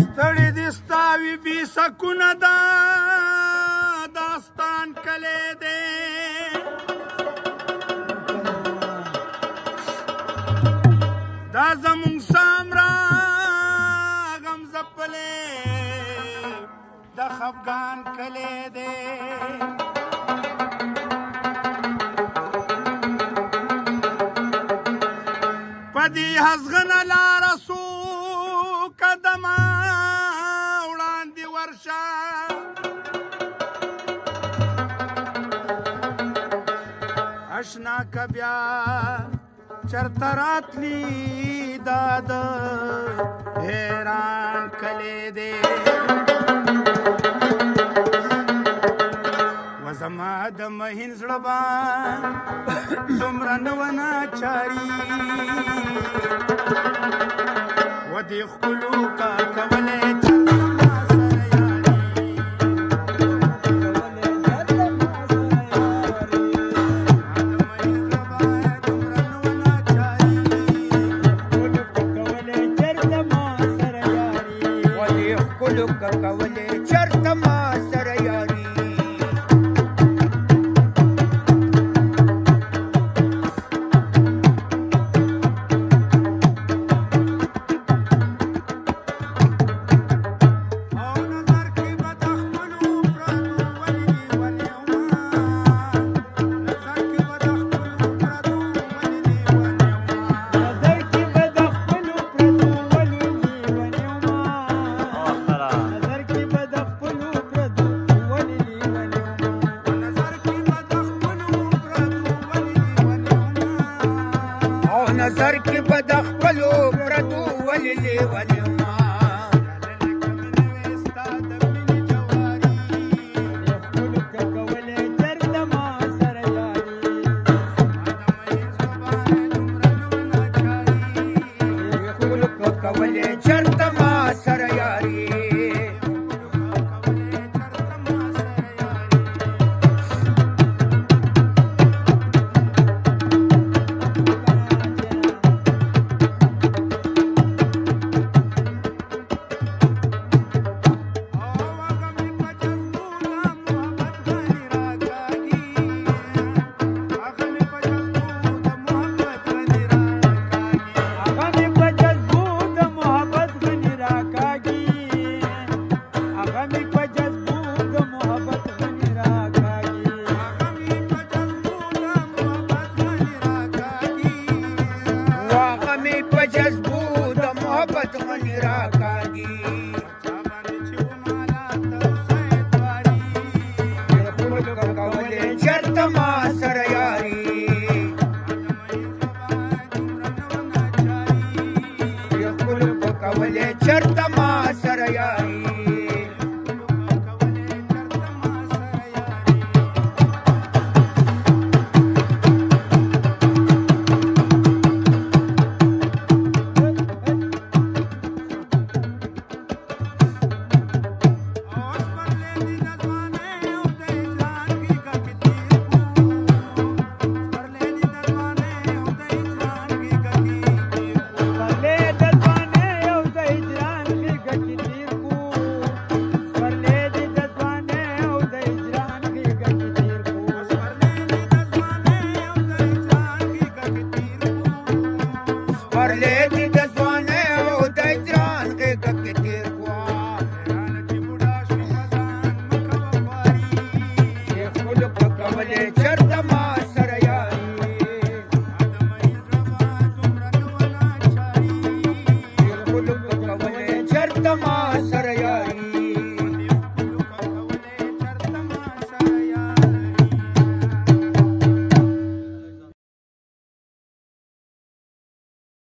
ستړي دي ستاوي بې سکونه دا داستان کلی دی دا زمونږ سامرا غم ځپلی د خفګان کلی دی په دې هزغنه لاره څو قدمه وړاندې ورشه اشنا که بیا چرته راتلی دا د حیران کلی دی و زما د مهین زړه به دومره نه وه ناچاري و دې ښکلو کا کولی چرته ما سره یاري نظر کې به د خپلو پردو ولې لیونی